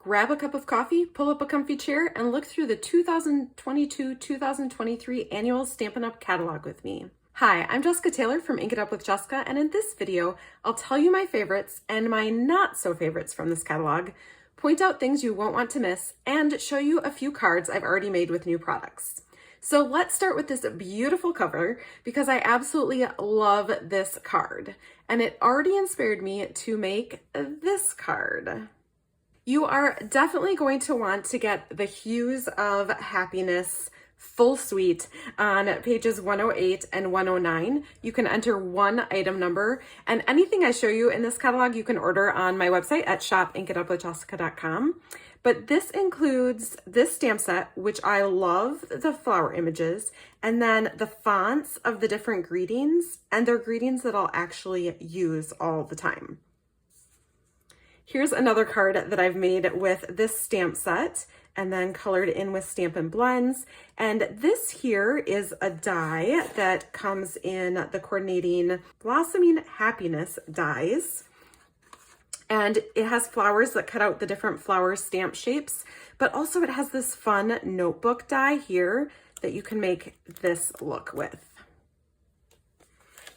grab a cup of coffee, pull up a comfy chair, and look through the 2022-2023 annual Stampin' Up! Catalog with me. Hi, I'm Jessica Taylor from Ink It Up with Jessica, and in this video, I'll tell you my favorites and my not so favorites from this catalog, point out things you won't want to miss, and show you a few cards I've already made with new products. So let's start with this beautiful cover because I absolutely love this card, and it already inspired me to make this card. You are definitely going to want to get the Hues of Happiness full suite on pages 108 and 109. You can enter one item number, and anything I show you in this catalog you can order on my website at shopinkitupwithjessica.com. But this includes this stamp set, which I love the flower images, and then the fonts of the different greetings, and they're greetings that I'll actually use all the time. Here's another card that I've made with this stamp set and then colored in with Stampin' blends. And this here is a die that comes in the coordinating Blossoming Happiness dies. And it has flowers that cut out the different flower stamp shapes, but also it has this fun notebook die here that you can make this look with.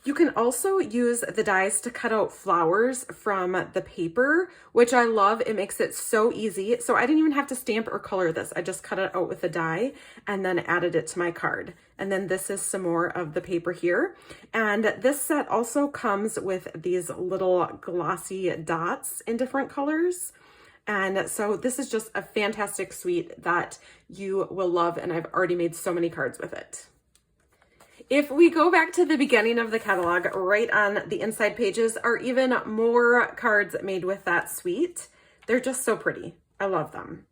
You can also use the dies to cut out flowers from the paper, which I love. It makes it so easy. So I didn't even have to stamp or color this. I just cut it out with a die and then added it to my card. And then this is some more of the paper here. And this set also comes with these little glossy dots in different colors. And so this is just a fantastic suite that you will love, and I've already made so many cards with it. If we go back to the beginning of the catalog, right on the inside pages are even more cards made with that suite. They're just so pretty. I love them.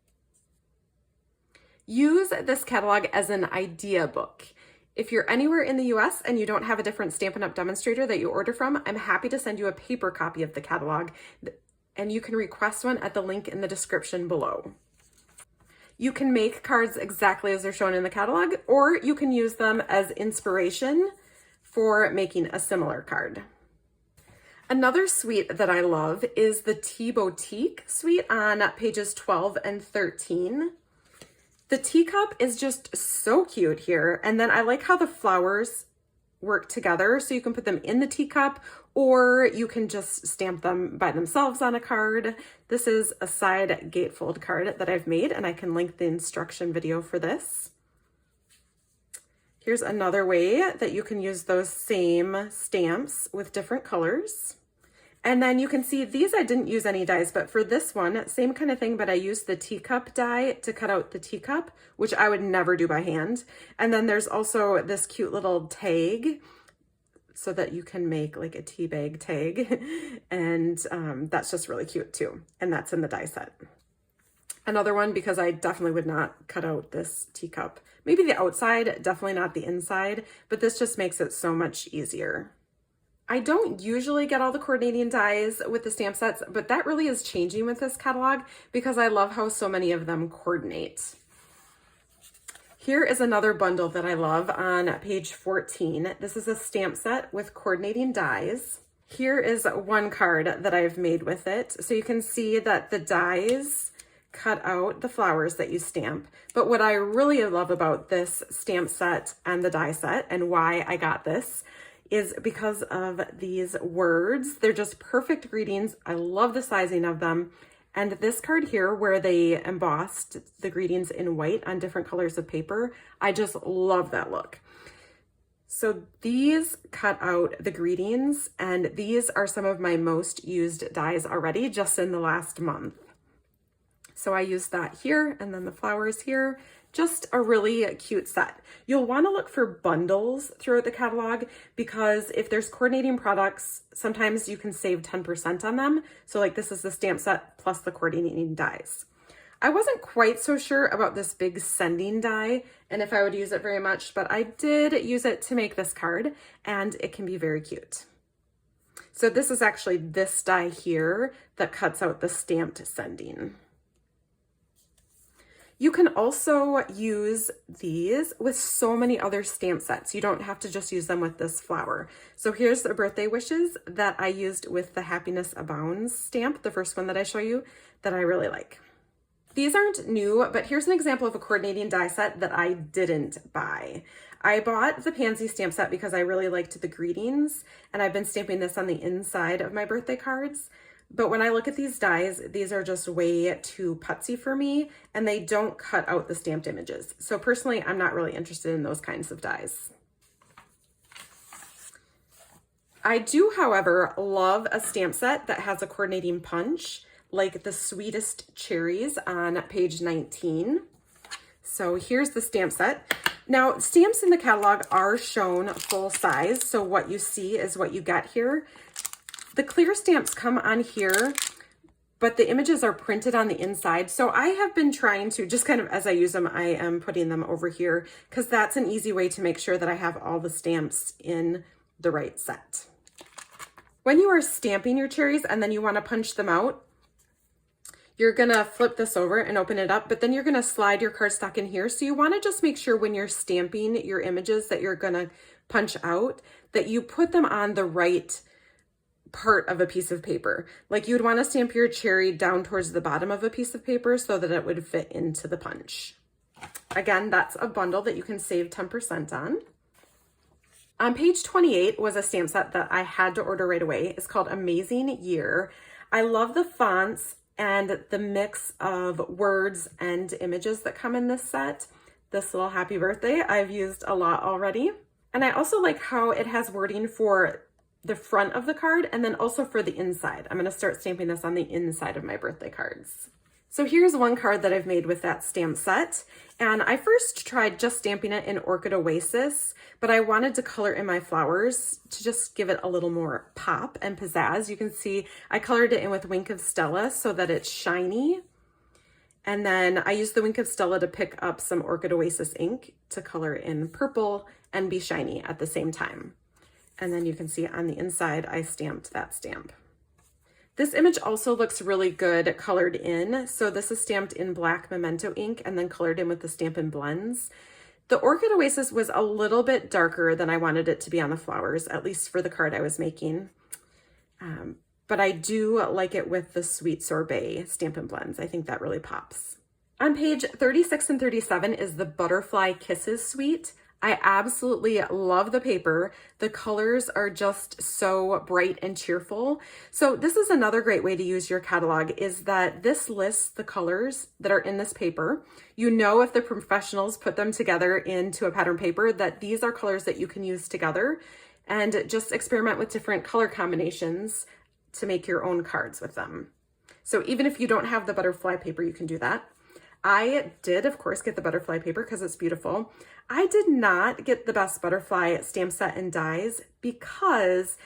Use this catalog as an idea book. If you're anywhere in the US and you don't have a different Stampin' Up! Demonstrator that you order from, I'm happy to send you a paper copy of the catalog, and you can request one at the link in the description below. You can make cards exactly as they're shown in the catalog, or you can use them as inspiration for making a similar card. Another suite that I love is the Tea Boutique suite on pages 12 and 13. The teacup is just so cute here, and then I like how the flowers work together, so you can put them in the teacup or you can just stamp them by themselves on a card. This is a side gatefold card that I've made, and I can link the instruction video for this. Here's another way that you can use those same stamps with different colors. And then you can see these, I didn't use any dies, but for this one, same kind of thing, but I used the teacup die to cut out the teacup, which I would never do by hand. And then there's also this cute little tag so that you can make like a tea bag tag. And that's just really cute too. And that's in the die set. Another one, because I definitely would not cut out this teacup. Maybe the outside, definitely not the inside, but this just makes it so much easier. I don't usually get all the coordinating dies with the stamp sets, but that really is changing with this catalog because I love how so many of them coordinate. Here is another bundle that I love on page 14. This is a stamp set with coordinating dies. Here is one card that I've made with it. So you can see that the dies cut out the flowers that you stamp. But what I really love about this stamp set and the die set, and why I got this, is because of these words. They're just perfect greetings. I love the sizing of them. And this card here, where they embossed the greetings in white on different colors of paper, I just love that look. So these cut out the greetings, and these are some of my most used dies already just in the last month. So I used that here, and then the flowers here. Just a really cute set. You'll want to look for bundles throughout the catalog because if there's coordinating products, sometimes you can save 10% on them. So like this is the stamp set plus the coordinating dies. I wasn't quite so sure about this big sending die and if I would use it very much, but I did use it to make this card, and it can be very cute. So this is actually this die here that cuts out the stamped sending. You can also use these with so many other stamp sets. You don't have to just use them with this flower. So here's the birthday wishes that I used with the Happiness Abounds stamp, the first one that I show you, that I really like. These aren't new, but here's an example of a coordinating die set that I didn't buy. I bought the Pansy stamp set because I really liked the greetings, and I've been stamping this on the inside of my birthday cards. But when I look at these dies, these are just way too putsy for me, and they don't cut out the stamped images. So personally, I'm not really interested in those kinds of dies. I do, however, love a stamp set that has a coordinating punch, like the Sweetest Cherries on page 19. So here's the stamp set. Now, stamps in the catalog are shown full size, so what you see is what you get here. The clear stamps come on here, but the images are printed on the inside. So I have been trying to, just kind of as I use them, I am putting them over here because that's an easy way to make sure that I have all the stamps in the right set. When you are stamping your cherries and then you want to punch them out, you're gonna flip this over and open it up, but then you're gonna slide your cardstock in here. So you wanna just make sure when you're stamping your images that you're gonna punch out, that you put them on the right part of a piece of paper. Like you'd wanna stamp your cherry down towards the bottom of a piece of paper so that it would fit into the punch. Again, that's a bundle that you can save 10% on. On page 28 was a stamp set that I had to order right away. It's called Amazing Year. I love the fonts and the mix of words and images that come in this set. This little happy birthday I've used a lot already. And I also like how it has wording for the front of the card and then also for the inside. I'm gonna start stamping this on the inside of my birthday cards. So here's one card that I've made with that stamp set. And I first tried just stamping it in Orchid Oasis, but I wanted to color in my flowers to just give it a little more pop and pizzazz. You can see I colored it in with Wink of Stella so that it's shiny. And then I used the Wink of Stella to pick up some Orchid Oasis ink to color in purple and be shiny at the same time. And then you can see on the inside, I stamped that stamp. This image also looks really good colored in. So this is stamped in black Memento ink and then colored in with the Stampin' blends. The Orchid Oasis was a little bit darker than I wanted it to be on the flowers, at least for the card I was making. But I do like it with the Sweet Sorbet Stampin' blends. I think that really pops. On page 36 and 37 is the Butterfly Kisses suite. I absolutely love the paper. The colors are just so bright and cheerful. So this is another great way to use your catalog is that this lists the colors that are in this paper. You know, if the professionals put them together into a pattern paper, that these are colors that you can use together and just experiment with different color combinations to make your own cards with them. So even if you don't have the butterfly paper, you can do that. I did, of course, get the butterfly paper because it's beautiful. I did not get the best butterfly stamp set and dies because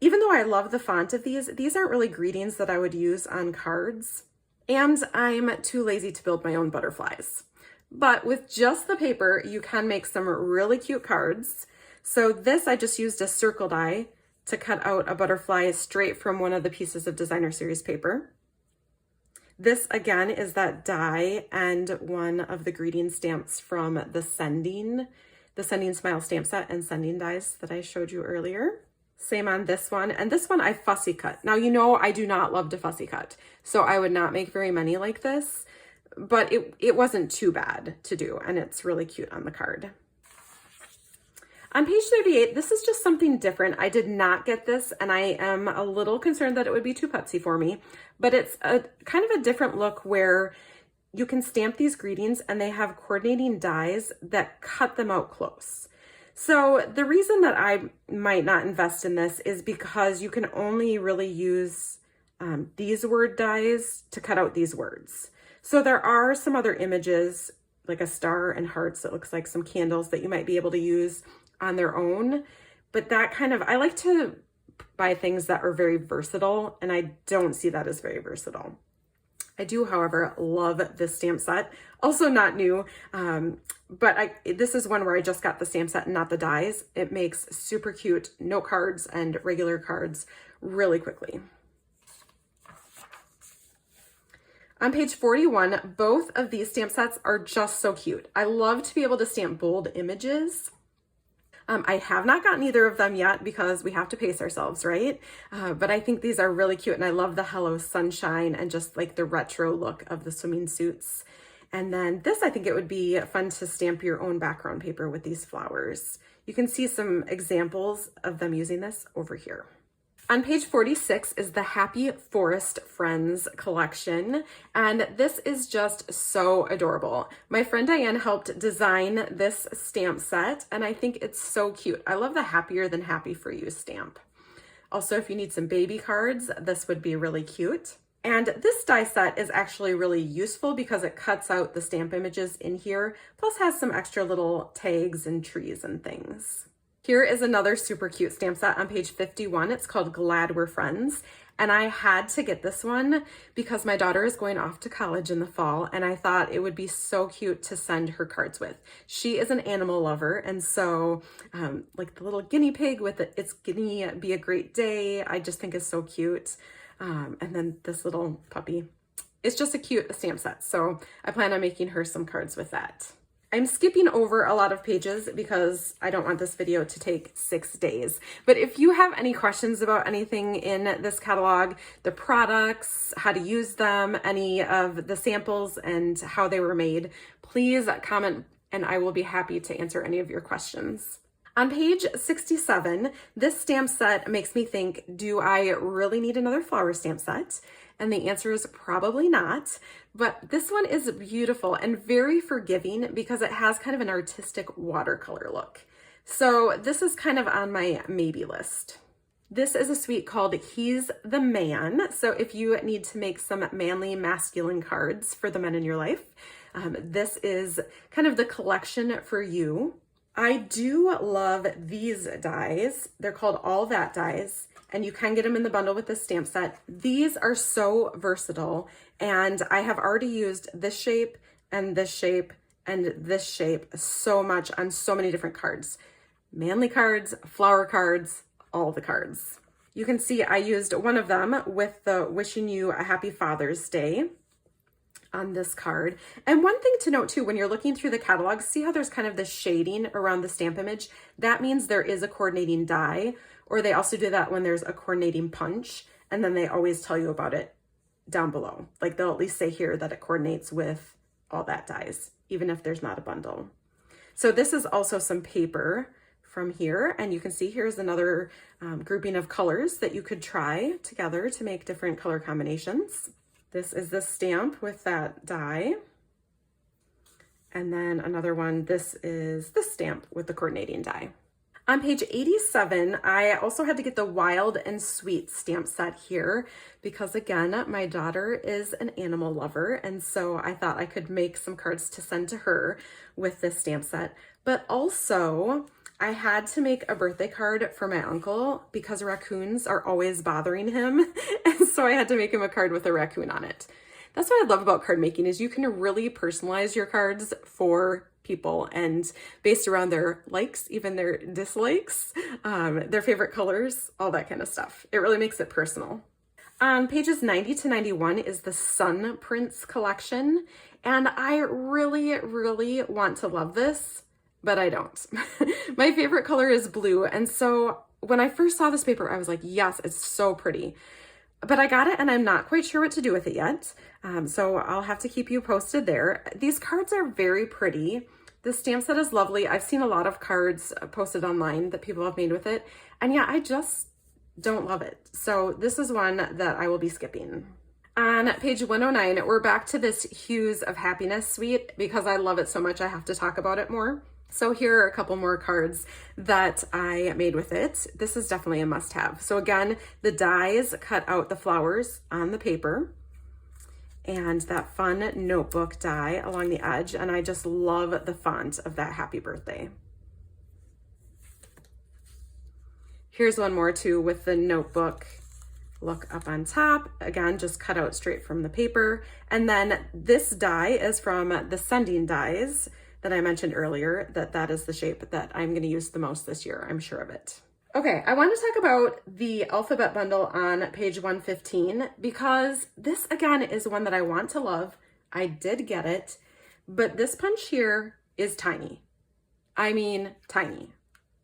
even though I love the font of these aren't really greetings that I would use on cards, and I'm too lazy to build my own butterflies. But with just the paper, you can make some really cute cards. So this, I just used a circle die to cut out a butterfly straight from one of the pieces of designer series paper. This again is that die and one of the greeting stamps from the Sending Smile stamp set and Sending dies that I showed you earlier. Same on this one. And this one I fussy cut. Now, you know, I do not love to fussy cut, so I would not make very many like this, but it wasn't too bad to do. And it's really cute on the card. On page 38, this is just something different. I did not get this, and I am a little concerned that it would be too putsy for me, but it's a kind of a different look where you can stamp these greetings and they have coordinating dies that cut them out close. So the reason that I might not invest in this is because you can only really use these word dies to cut out these words. So there are some other images like a star and hearts that looks like some candles that you might be able to use on their own, but that kind of, I like to buy things that are very versatile, and I don't see that as very versatile. I do, however, love this stamp set. Also not new, but this is one where I just got the stamp set and not the dies. It makes super cute note cards and regular cards really quickly. On page 41, both of these stamp sets are just so cute. I love to be able to stamp bold images. I have not gotten either of them yet because we have to pace ourselves, right? But I think these are really cute, and I love the Hello Sunshine and just like the retro look of the swimming suits. And then this, I think it would be fun to stamp your own background paper with these flowers. You can see some examples of them using this over here. On page 46 is the Happy Forest Friends collection, and this is just so adorable. My friend Diane helped design this stamp set, and I think it's so cute. I love the Happier Than Happy For You stamp. Also, if you need some baby cards, this would be really cute. And this die set is actually really useful because it cuts out the stamp images in here, plus has some extra little tags and trees and things. Here is another super cute stamp set on page 51. It's called Glad We're Friends. And I had to get this one because my daughter is going off to college in the fall, and I thought it would be so cute to send her cards with. She is an animal lover, and so like the little guinea pig with It's Gonna Be a Great Day, I just think is so cute. And then this little puppy. It's just a cute stamp set, so I plan on making her some cards with that. I'm skipping over a lot of pages because I don't want this video to take 6 days. But if you have any questions about anything in this catalog, the products, how to use them, any of the samples and how they were made, please comment and I will be happy to answer any of your questions. On page 67, this stamp set makes me think, do I really need another flower stamp set? And the answer is probably not, but this one is beautiful and very forgiving because it has kind of an artistic watercolor look. So this is kind of on my maybe list. This is a suite called He's the Man. So if you need to make some manly masculine cards for the men in your life, this is kind of the collection for you. I do love these dies. They're called All That dies, and you can get them in the bundle with this stamp set. These are so versatile, and I have already used this shape and this shape and this shape so much on so many different cards. Manly cards, flower cards, all the cards. You can see I used one of them with the Wishing You a Happy Father's Day on this card. And one thing to note too, when you're looking through the catalog, see how there's kind of this shading around the stamp image? That means there is a coordinating die, or they also do that when there's a coordinating punch, and then they always tell you about it down below. Like they'll at least say here that it coordinates with All That dies, even if there's not a bundle. So this is also some paper from here, and you can see here's another grouping of colors that you could try together to make different color combinations. This is the stamp with that die. And then another one, this is the stamp with the coordinating die. On page 87, I also had to get the Wild and Sweet stamp set here because again, my daughter is an animal lover. And so I thought I could make some cards to send to her with this stamp set. But also I had to make a birthday card for my uncle because raccoons are always bothering him. And so I had to make him a card with a raccoon on it. That's what I love about card making is you can really personalize your cards for people and based around their likes, even their dislikes, their favorite colors, all that kind of stuff. It really makes it personal. On pages 90 to 91 is the Sun Prints collection. And I really, really want to love this, but I don't. My favorite color is blue. And so when I first saw this paper, I was like, yes, it's so pretty. But I got it and I'm not quite sure what to do with it yet. So I'll have to keep you posted there. These cards are very pretty. The stamp set is lovely. I've seen a lot of cards posted online that people have made with it. And yeah, I just don't love it. So this is one that I will be skipping. On page 109, we're back to this Hues of Happiness suite because I love it so much I have to talk about it more. So here are a couple more cards that I made with it. This is definitely a must-have. So again, the dies cut out the flowers on the paper and that fun notebook die along the edge. And I just love the font of that happy birthday. Here's one more too with the notebook look up on top. Again, just cut out straight from the paper. And then this die is from the Sending dies that I mentioned earlier, that is the shape that I'm going to use the most this year. I'm sure of it. Okay, I want to talk about the alphabet bundle on page 115 because this again is one that I want to love. I did get it, but this punch here is tiny. I mean, tiny.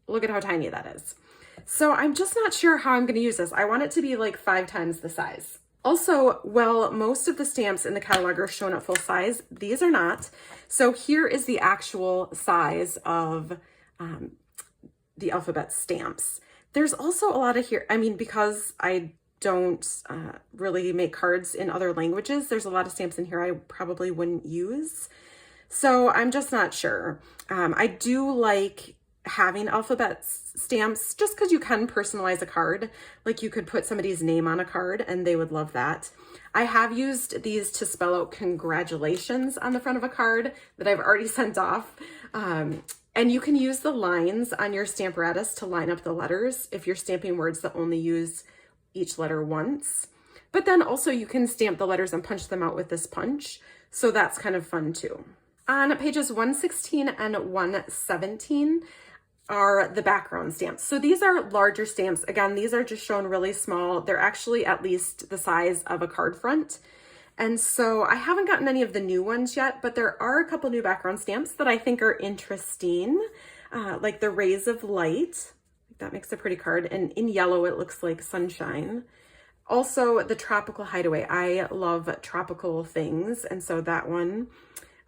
Look at how tiny that is. So I'm just not sure how I'm going to use this. I want it to be like 5 times the size. Also, well, most of the stamps in the catalog are shown at full size. These are not. So here is the actual size of the alphabet stamps. There's also a lot of here, I mean, because I don't really make cards in other languages, there's a lot of stamps in here I probably wouldn't use. So I'm just not sure. I do like having alphabet stamps just because you can personalize a card. Like you could put somebody's name on a card and they would love that. I have used these to spell out congratulations on the front of a card that I've already sent off. And you can use the lines on your Stamparatus to line up the letters if you're stamping words that only use each letter once. But then also you can stamp the letters and punch them out with this punch. So that's kind of fun too. On pages 116 and 117 are the background stamps. So these are larger stamps. Again, these are just shown really small. They're actually at least the size of a card front. And so I haven't gotten any of the new ones yet, but there are a couple new background stamps that I think are interesting, like the Rays of Light. That makes a pretty card. And in yellow, it looks like sunshine. Also, the Tropical Hideaway. I love tropical things. And so that one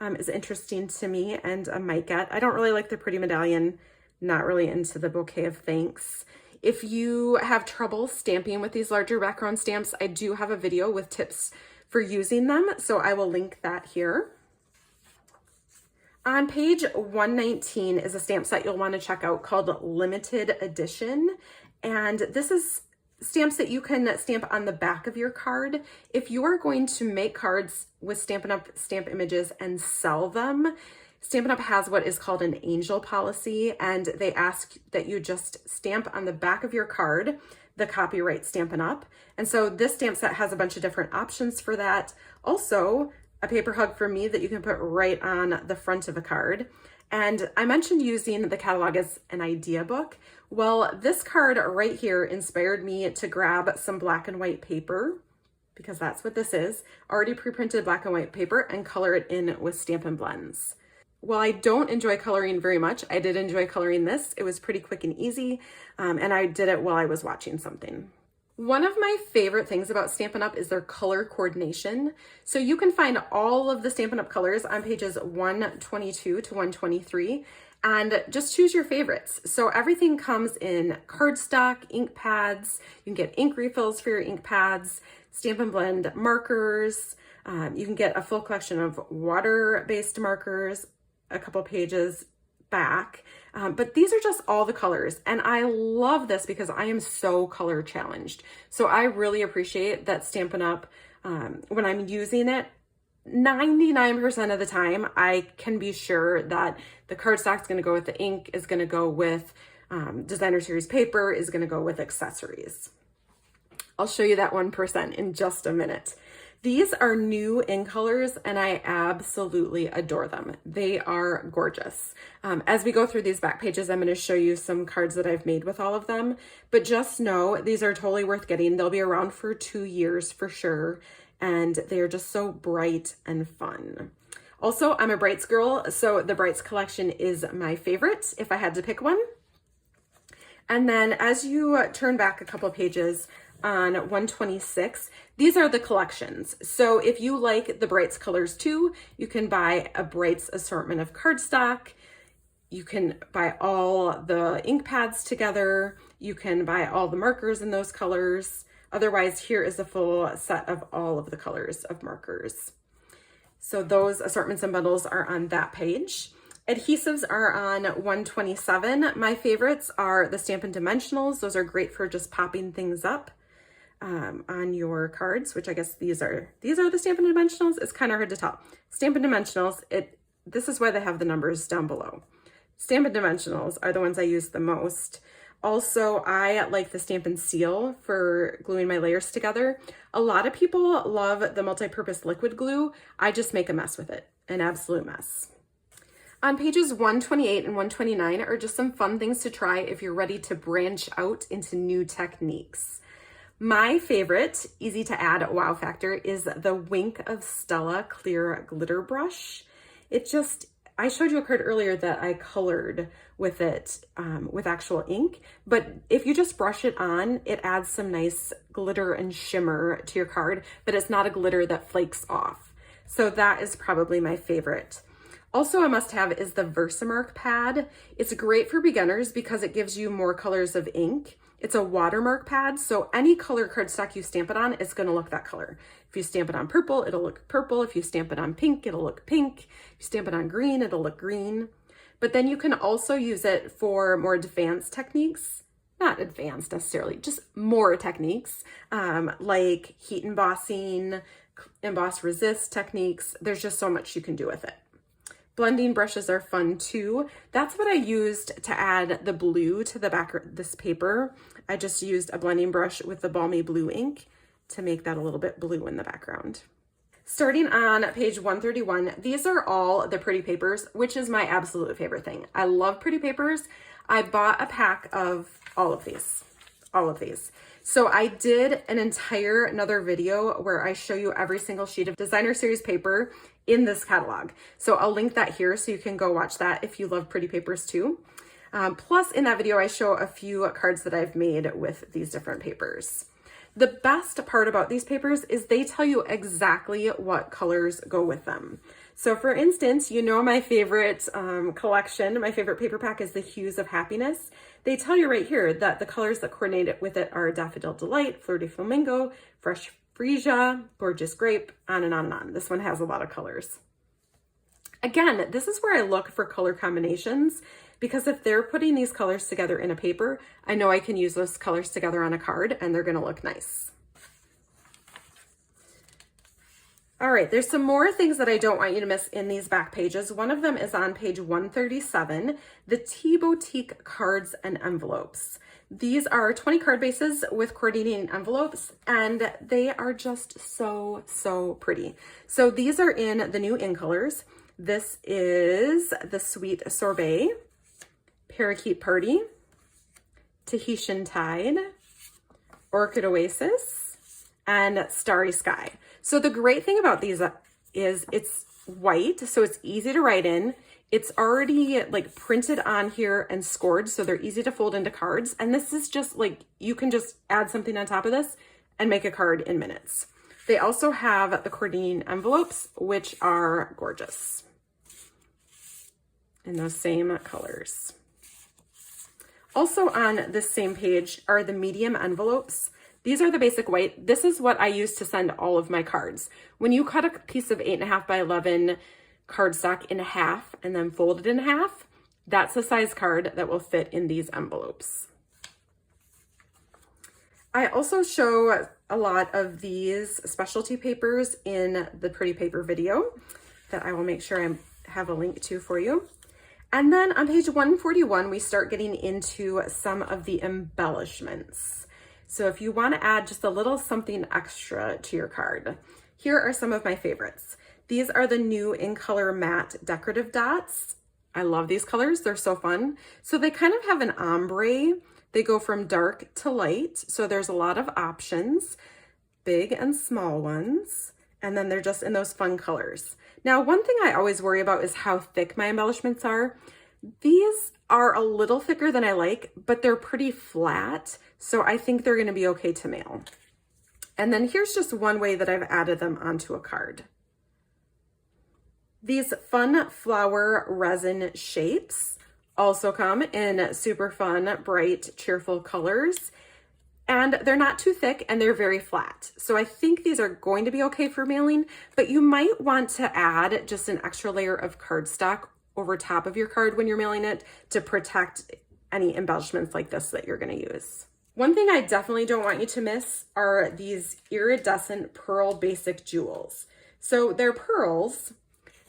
is interesting to me, and a might get. I don't really like the Pretty Medallion. Not really into the Bouquet of Thanks. If you have trouble stamping with these larger background stamps, I do have a video with tips for using them, so I will link that here. On page 119 is a stamp set you'll want to check out called Limited Edition, and this is stamps that you can stamp on the back of your card. If you are going to make cards with Stampin' Up! Stamp images and sell them, Stampin' Up! Has what is called an angel policy, and they ask that you just stamp on the back of your card the copyright Stampin' Up! And so this stamp set has a bunch of different options for that. Also, a paper hug for me that you can put right on the front of a card. And I mentioned using the catalog as an idea book. Well, this card right here inspired me to grab some black and white paper, because that's what this is, already pre-printed black and white paper, and color it in with Stampin' Blends. While I don't enjoy coloring very much, I did enjoy coloring this. It was pretty quick and easy, and I did it while I was watching something. One of my favorite things about Stampin' Up! Is their color coordination. So you can find all of the Stampin' Up! Colors on pages 122 to 123, and just choose your favorites. So everything comes in cardstock, ink pads, you can get ink refills for your ink pads, Stampin' Blend markers, you can get a full collection of water-based markers, a couple pages back, but these are just all the colors, and I love this because I am so color challenged. So I really appreciate that Stampin' Up! When I'm using it, 99% of the time I can be sure that the cardstock is going to go with the ink, is going to go with designer series paper, is going to go with accessories. I'll show you that 1% in just a minute. These are new in colors, and I absolutely adore them. They are gorgeous. As we go through these back pages, I'm going to show you some cards that I've made with all of them, but just know these are totally worth getting. They'll be around for 2 years for sure, and they are just so bright and fun. Also, I'm a Brights girl, so the Brights collection is my favorite if I had to pick one. And then as you turn back a couple pages, on 126, these are the collections. So if you like the Brights colors too, you can buy a Brights assortment of cardstock. You can buy all the ink pads together. You can buy all the markers in those colors. Otherwise, here is a full set of all of the colors of markers. So those assortments and bundles are on that page. Adhesives are on 127. My favorites are the Stampin' Dimensionals. Those are great for just popping things up on your cards, which I guess these are the Stampin' Dimensionals. It's kind of hard to tell. Stampin' Dimensionals, this is why they have the numbers down below. Stampin' Dimensionals are the ones I use the most. Also, I like the Stampin' Seal for gluing my layers together. A lot of people love the multi-purpose liquid glue. I just make a mess with it, an absolute mess. On pages 128 and 129 are just some fun things to try if you're ready to branch out into new techniques. My favorite, easy to add wow factor, is the Wink of Stella Clear Glitter Brush. It just I showed you a card earlier that I colored with it, with actual ink, but if you just brush it on, it adds some nice glitter and shimmer to your card, but it's not a glitter that flakes off. So that is probably my favorite. Also a must-have is the Versamark pad. It's great for beginners because it gives you more colors of ink. It's a watermark pad, so any color cardstock you stamp it on, it's gonna look that color. If you stamp it on purple, it'll look purple. If you stamp it on pink, it'll look pink. If you stamp it on green, it'll look green. But then you can also use it for more advanced techniques. Not advanced necessarily, just more techniques, like heat embossing, emboss resist techniques. There's just so much you can do with it. Blending brushes are fun too. That's what I used to add the blue to the back of this paper. I just used a blending brush with the Balmy Blue ink to make that a little bit blue in the background. Starting on page 131, these are all the pretty papers, which is my absolute favorite thing. I love pretty papers. I bought a pack of all of these. So I did another video where I show you every single sheet of designer series paper in this catalog. So I'll link that here so you can go watch that if you love pretty papers too. Plus in that video, I show a few cards that I've made with these different papers. The best part about these papers is they tell you exactly what colors go with them. So for instance, you know my favorite collection, my favorite paper pack is the Hues of Happiness. They tell you right here that the colors that coordinate with it are Daffodil Delight, Fleur de Flamingo, Fresh Freesia, Gorgeous Grape, on and on and on. This one has a lot of colors. Again, this is where I look for color combinations because if they're putting these colors together in a paper, I know I can use those colors together on a card and they're gonna look nice. All right, there's some more things that I don't want you to miss in these back pages. One of them is on page 137, the Tea Boutique cards and envelopes. These are 20 card bases with coordinating envelopes, and they are just so pretty. So these are in the new in colors. This is the Sweet Sorbet, Parakeet Party, Tahitian Tide, Orchid Oasis, and Starry Sky. So the great thing about these is it's white, so it's easy to write in. It's already like printed on here and scored, so they're easy to fold into cards. And this is just like, you can just add something on top of this and make a card in minutes. They also have the coordinating envelopes, which are gorgeous in those same colors. Also on this same page are the medium envelopes. These are the basic white. This is what I use to send all of my cards. When you cut a piece of 8.5 by 11 cardstock in half and then fold it in half, that's the size card that will fit in these envelopes. I also show a lot of these specialty papers in the pretty paper video that I will make sure I have a link to for you. And then on page 141, we start getting into some of the embellishments. So if you want to add just a little something extra to your card, here are some of my favorites. These are the new in color matte decorative dots. I love these colors, they're so fun. So they kind of have an ombre. They go from dark to light. So there's a lot of options, big and small ones. And then they're just in those fun colors. Now, one thing I always worry about is how thick my embellishments are. These are a little thicker than I like, but they're pretty flat. So I think they're gonna be okay to mail. And then here's just one way that I've added them onto a card. These fun flower resin shapes also come in super fun, bright, cheerful colors. And they're not too thick and they're very flat. So I think these are going to be okay for mailing, but you might want to add just an extra layer of cardstock over top of your card when you're mailing it to protect any embellishments like this that you're gonna use. One thing I definitely don't want you to miss are these iridescent pearl basic jewels. So they're pearls,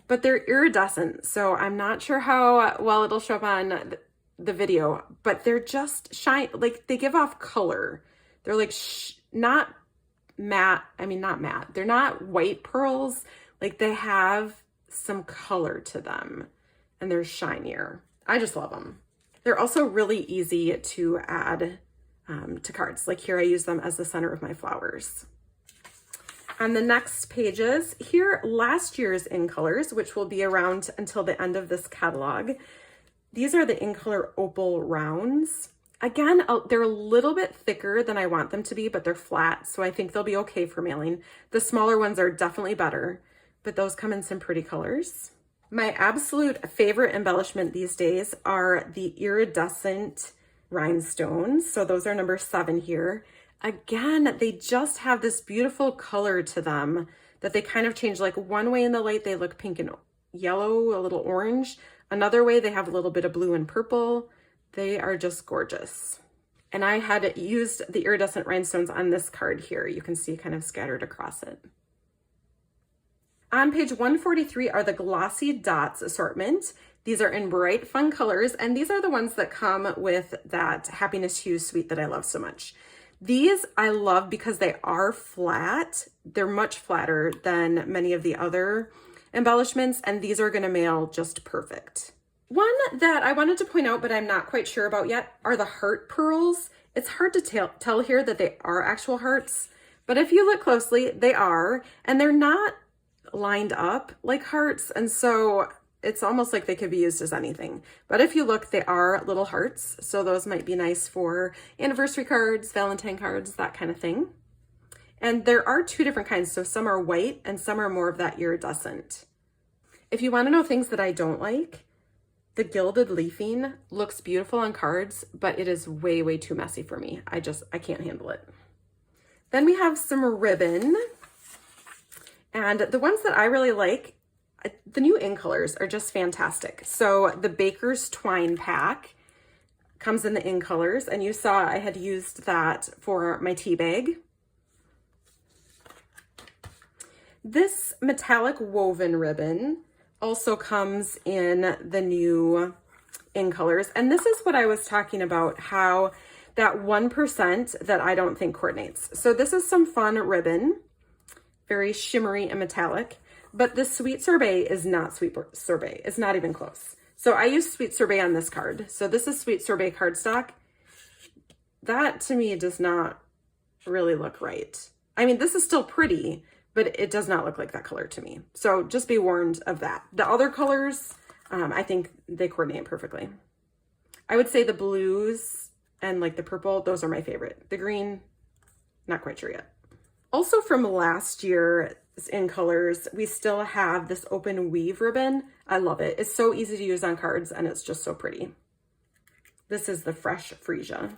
but they're iridescent. So I'm not sure how well it'll show up on the video, but they're just shine, like they give off color. They're like not matte, not matte. They're not white pearls. Like they have some color to them and they're shinier. I just love them. They're also really easy to add to cards. Like here, I use them as the center of my flowers. On the next pages, here last year's in colors, which will be around until the end of this catalog. These are the in color opal rounds. Again, they're a little bit thicker than I want them to be, but they're flat, so I think they'll be okay for mailing. The smaller ones are definitely better, but those come in some pretty colors. My absolute favorite embellishment these days are the iridescent rhinestones. So those are number 7 here. Again, they just have this beautiful color to them that they kind of change. Like one way in the light, they look pink and yellow, a little orange. Another way, they have a little bit of blue and purple. They are just gorgeous. And I had used the iridescent rhinestones on this card here. You can see kind of scattered across it. On page 143 are the glossy dots assortment. These are in bright, fun colors, and these are the ones that come with that Happiness Hue suite that I love so much. These I love because they are flat. They're much flatter than many of the other embellishments, and these are gonna mail just perfect. One that I wanted to point out, but I'm not quite sure about yet, are the heart pearls. It's hard to tell here that they are actual hearts, but if you look closely, they are, and they're not lined up like hearts, and so it's almost like they could be used as anything. But if you look, they are little hearts, so those might be nice for anniversary cards, Valentine cards, that kind of thing. And there are 2 different kinds, so some are white and some are more of that iridescent. If you want to know things that I don't like, the gilded leafing looks beautiful on cards, but it is way, way too messy for me. I can't handle it. Then we have some ribbon. And the ones that I really like, the new in colors are just fantastic. So the Baker's Twine pack comes in the in colors, and you saw I had used that for my tea bag. This metallic woven ribbon also comes in the new in colors. And this is what I was talking about, how that 1% that I don't think coordinates. So this is some fun ribbon, very shimmery and metallic. But the Sweet Sorbet is not Sweet Sorbet. It's not even close. So I use Sweet Sorbet on this card. So this is Sweet Sorbet cardstock. That to me does not really look right. I mean, this is still pretty, but it does not look like that color to me. So just be warned of that. The other colors, I think they coordinate perfectly. I would say the blues and like the purple, those are my favorite. The green, not quite sure yet. Also from last year, in colors, we still have this open weave ribbon. I love it. It's so easy to use on cards, and it's just so pretty. This is the Fresh Freesia.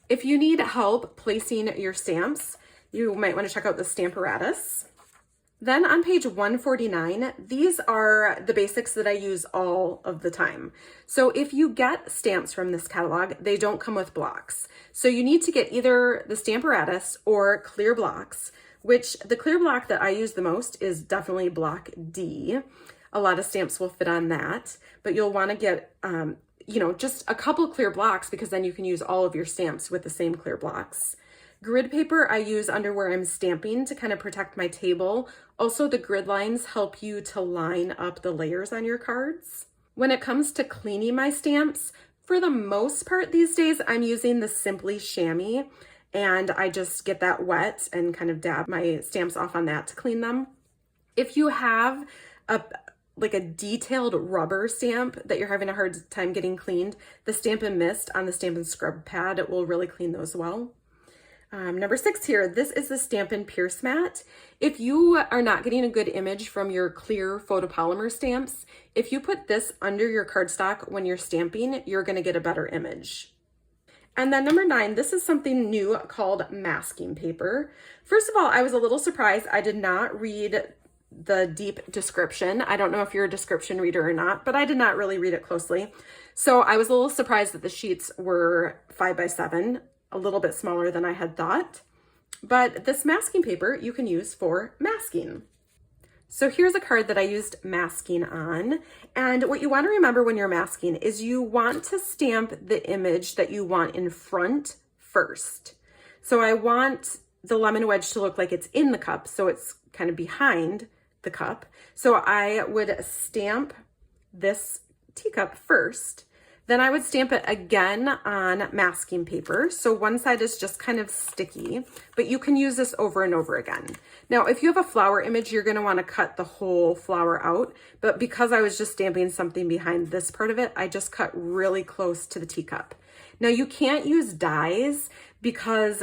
If you need help placing your stamps, you might want to check out the Stamparatus. Then on page 149, these are the basics that I use all of the time. So if you get stamps from this catalog, they don't come with blocks. So you need to get either the Stamparatus or clear blocks, which the clear block that I use the most is definitely block D. A lot of stamps will fit on that, but you'll want to get, just a couple clear blocks, because then you can use all of your stamps with the same clear blocks. Grid paper I use under where I'm stamping to kind of protect my table. Also, the grid lines help you to line up the layers on your cards. When it comes to cleaning my stamps, for the most part these days, I'm using the Simply Chamois, and I just get that wet and kind of dab my stamps off on that to clean them. If you have a detailed rubber stamp that you're having a hard time getting cleaned, the Stampin' Mist on the Stampin' Scrub Pad, it will really clean those well. Number 6 here, this is the Stampin' Pierce Mat. If you are not getting a good image from your clear photopolymer stamps, if you put this under your cardstock when you're stamping, you're gonna get a better image. And then number 9, this is something new called masking paper. First of all, I was a little surprised. I did not read the deep description. I don't know if you're a description reader or not, but I did not really read it closely. So I was a little surprised that the sheets were 5x7. A little bit smaller than I had thought, but this masking paper you can use for masking. So here's a card that I used masking on, and what you want to remember when you're masking is you want to stamp the image that you want in front first. So I want the lemon wedge to look like it's in the cup, so it's kind of behind the cup. So I would stamp this teacup first, Then I would stamp it again on masking paper. So one side is just kind of sticky, but you can use this over and over again. Now, if you have a flower image, you're gonna wanna cut the whole flower out, but because I was just stamping something behind this part of it, I just cut really close to the teacup. Now you can't use dies because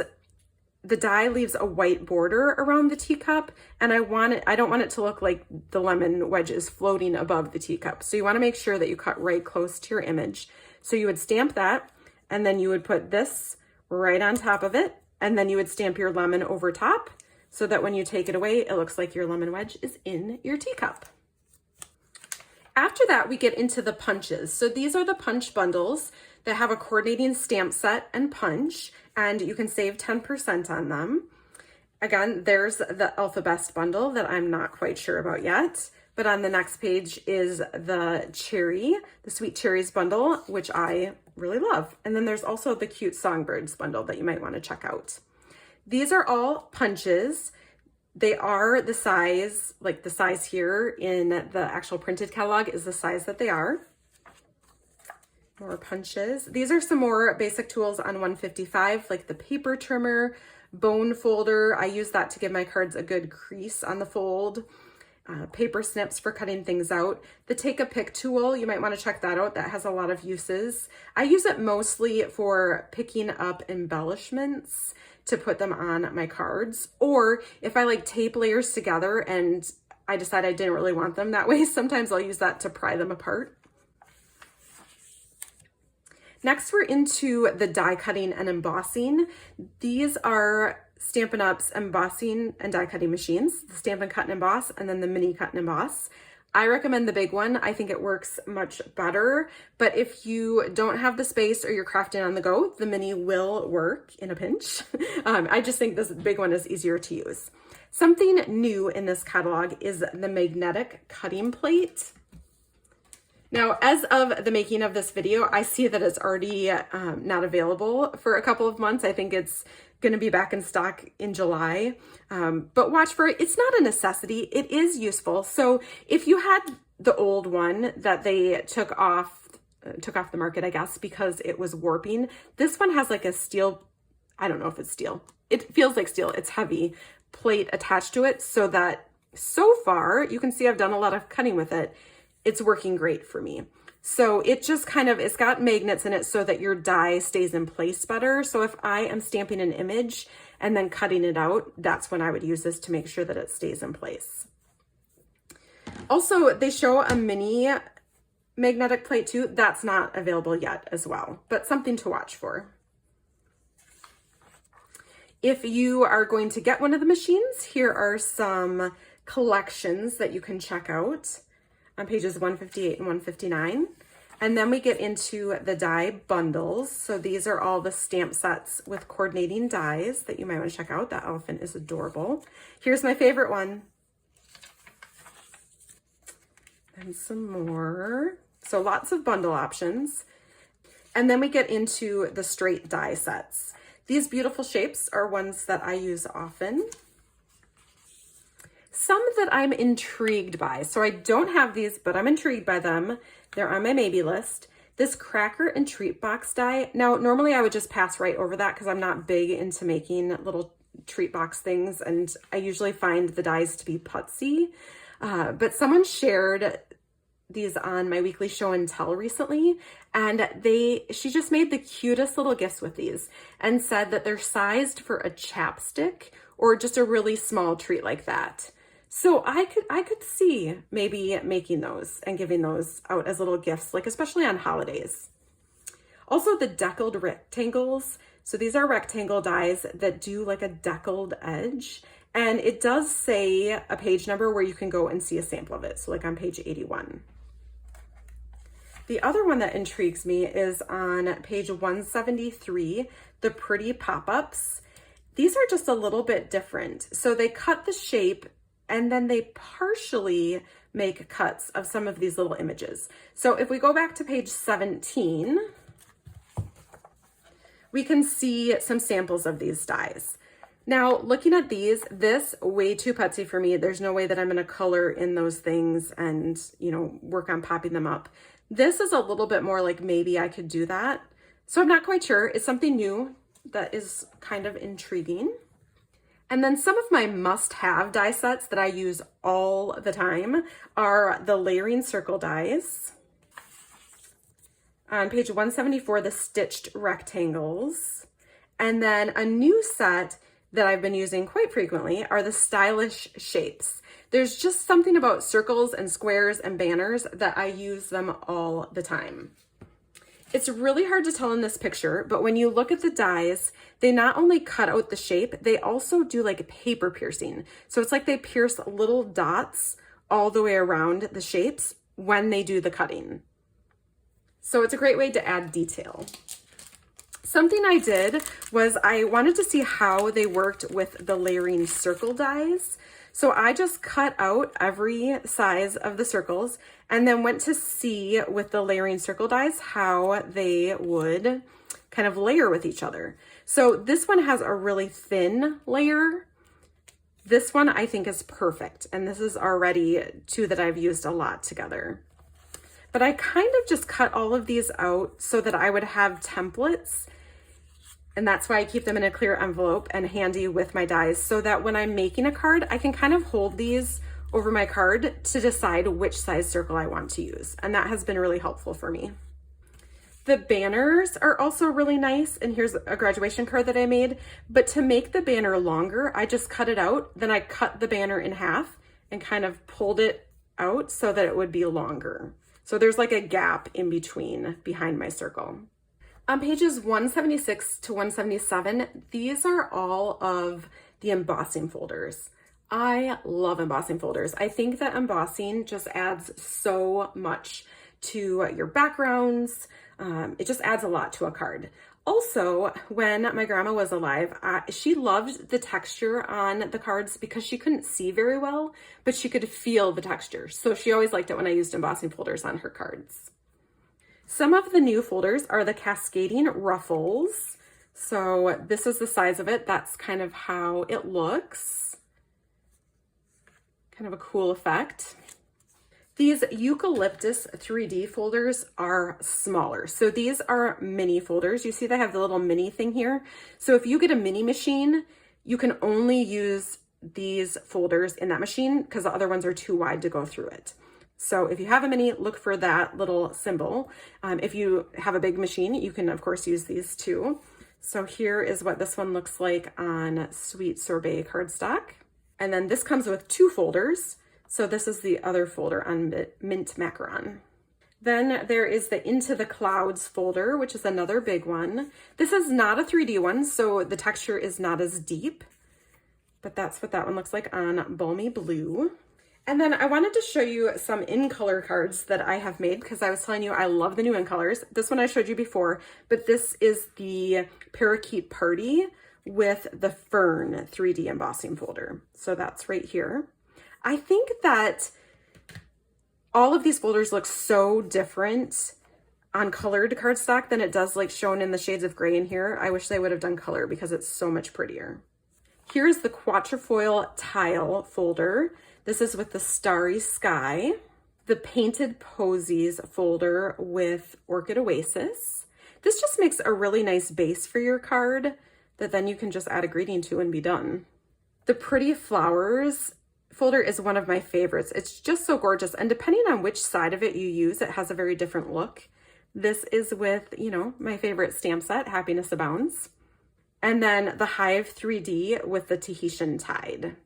the die leaves a white border around the teacup, and I don't want it to look like the lemon wedge is floating above the teacup. So you want to make sure that you cut right close to your image. So you would stamp that, and then you would put this right on top of it, and then you would stamp your lemon over top so that when you take it away, it looks like your lemon wedge is in your teacup. After that, we get into the punches. So these are the punch bundles that have a coordinating stamp set and punch, and you can save 10% on them. Again, there's the Alphabest bundle that I'm not quite sure about yet, but on the next page is the Sweet Cherries bundle, which I really love. And then there's also the Cute Songbirds bundle that you might want to check out. These are all punches. They are the size, like the size here in the actual printed catalog is the size that they are. More punches. These are some more basic tools on 155, like the paper trimmer, bone folder. I use that to give my cards a good crease on the fold. Paper snips for cutting things out. The Take a Pick tool, you might want to check that out. That has a lot of uses. I use it mostly for picking up embellishments to put them on my cards, or if I like tape layers together and I decide I didn't really want them that way, sometimes I'll use that to pry them apart. Next, we're into the die cutting and embossing. These are Stampin' Up's embossing and die cutting machines, the Stampin' Cut and Emboss, and then the Mini Cut and Emboss. I recommend the big one. I think it works much better, but if you don't have the space or you're crafting on the go, the mini will work in a pinch. I just think this big one is easier to use. Something new in this catalog is the magnetic cutting plate. Now, as of the making of this video, I see that it's already not available for a couple of months. I think it's going to be back in stock in July, but watch for it. It's not a necessity. It is useful. So if you had the old one that they took off the market, I guess, because it was warping, this one has like a steel, I don't know if it's steel. It feels like steel. It's heavy plate attached to it, so that so far you can see I've done a lot of cutting with it. It's working great for me. So it just kind of, it's got magnets in it so that your die stays in place better. So if I am stamping an image and then cutting it out, that's when I would use this to make sure that it stays in place. Also, they show a mini magnetic plate too. That's not available yet as well, but something to watch for. If you are going to get one of the machines, here are some collections that you can check out on pages 158 and 159. And then we get into the die bundles. So these are all the stamp sets with coordinating dies that you might want to check out. That elephant is adorable. Here's my favorite one. And some more. So lots of bundle options. And then we get into the straight die sets. These beautiful shapes are ones that I use often. Some that I'm intrigued by. So I don't have these, but I'm intrigued by them. They're on my maybe list. This cracker and treat box die. Now, normally I would just pass right over that because I'm not big into making little treat box things, and I usually find the dies to be putsy. But someone shared these on my weekly show and tell recently, and she just made the cutest little gifts with these and said that they're sized for a chapstick or just a really small treat like that. So I could see maybe making those and giving those out as little gifts, like especially on holidays. Also the deckled rectangles. So these are rectangle dies that do like a deckled edge, and it does say a page number where you can go and see a sample of it. So like on page 81. The other one that intrigues me is on page 173, the pretty pop-ups. These are just a little bit different. So they cut the shape and then they partially make cuts of some of these little images. So if we go back to page 17, we can see some samples of these dies. Now, looking at these, this way too putsy for me. There's no way that I'm gonna color in those things and, you know, work on popping them up. This is a little bit more like maybe I could do that. So I'm not quite sure. It's something new that is kind of intriguing. And then some of my must-have die sets that I use all the time are the layering circle dies. On page 174, the stitched rectangles. And then a new set that I've been using quite frequently are the stylish shapes. There's just something about circles and squares and banners that I use them all the time. It's really hard to tell in this picture, but when you look at the dies, they not only cut out the shape, they also do like paper piercing. So it's like they pierce little dots all the way around the shapes when they do the cutting. So it's a great way to add detail. Something I did was I wanted to see how they worked with the layering circle dies. So I just cut out every size of the circles and then went to see with the layering circle dies how they would kind of layer with each other. So this one has a really thin layer. This one I think is perfect. And this is already two that I've used a lot together. But I kind of just cut all of these out so that I would have templates. And that's why I keep them in a clear envelope and handy with my dies so that when I'm making a card, I can kind of hold these over my card to decide which size circle I want to use. And that has been really helpful for me. The banners are also really nice. And here's a graduation card that I made. But to make the banner longer, I just cut it out. Then I cut the banner in half and kind of pulled it out so that it would be longer. So there's like a gap in between behind my circle. On pages 176 to 177, these are all of the embossing folders. I love embossing folders. I think that embossing just adds so much to your backgrounds. It just adds a lot to a card. Also, when my grandma was alive, she loved the texture on the cards because she couldn't see very well, but she could feel the texture. So she always liked it when I used embossing folders on her cards. Some of the new folders are the cascading ruffles. So this is the size of it. That's kind of how it looks. Kind of a cool effect. These eucalyptus 3D folders are smaller. So these are mini folders. You see they have the little mini thing here. So if you get a mini machine, you can only use these folders in that machine because the other ones are too wide to go through it. So if you have a mini, look for that little symbol. If you have a big machine, you can of course use these too. So here is what this one looks like on Sweet Sorbet cardstock. And then this comes with two folders. So this is the other folder on Mint Macaron. Then there is the Into the Clouds folder, which is another big one. This is not a 3D one, so the texture is not as deep, but that's what that one looks like on Balmy Blue. And then I wanted to show you some in color cards that I have made because I was telling you I love the new in colors. This one I showed you before, but this is the Parakeet Party with the Fern 3D embossing folder. So that's right here. I think that all of these folders look so different on colored cardstock than it does like shown in the shades of gray in here. I wish they would have done color because it's so much prettier. Here's the Quatrefoil Tile folder. This is with the Starry Sky. The Painted Posies folder with Orchid Oasis. This just makes a really nice base for your card that then you can just add a greeting to and be done. The Pretty Flowers folder is one of my favorites. It's just so gorgeous. And depending on which side of it you use, it has a very different look. This is with, you know, my favorite stamp set, Happiness Abounds. And then the Hive 3D with the Tahitian Tide.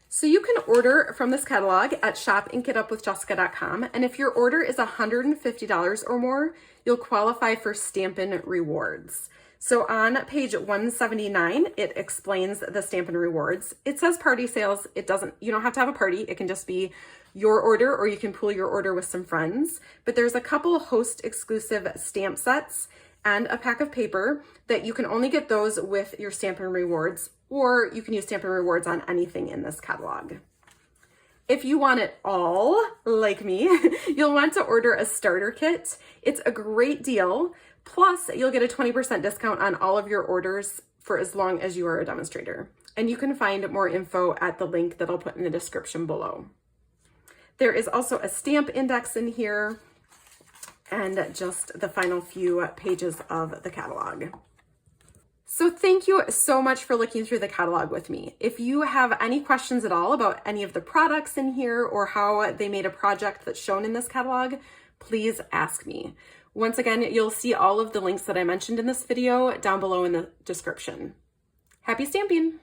So you can order from this catalog at shopinkitupwithjessica.com. And if your order is $150 or more, you'll qualify for Stampin' rewards. So on page 179, it explains the Stampin' rewards. It says party sales. It doesn't, you don't have to have a party. It can just be your order, or you can pool your order with some friends. But there's a couple host exclusive stamp sets and a pack of paper that you can only get those with your Stampin' rewards, or you can use Stampin' rewards on anything in this catalog. If you want it all, like me, you'll want to order a starter kit. It's a great deal. Plus, you'll get a 20% discount on all of your orders for as long as you are a demonstrator. And you can find more info at the link that I'll put in the description below. There is also a stamp index in here and just the final few pages of the catalog. So thank you so much for looking through the catalog with me. If you have any questions at all about any of the products in here or how they made a project that's shown in this catalog, please ask me. Once again, you'll see all of the links that I mentioned in this video down below in the description. Happy stamping!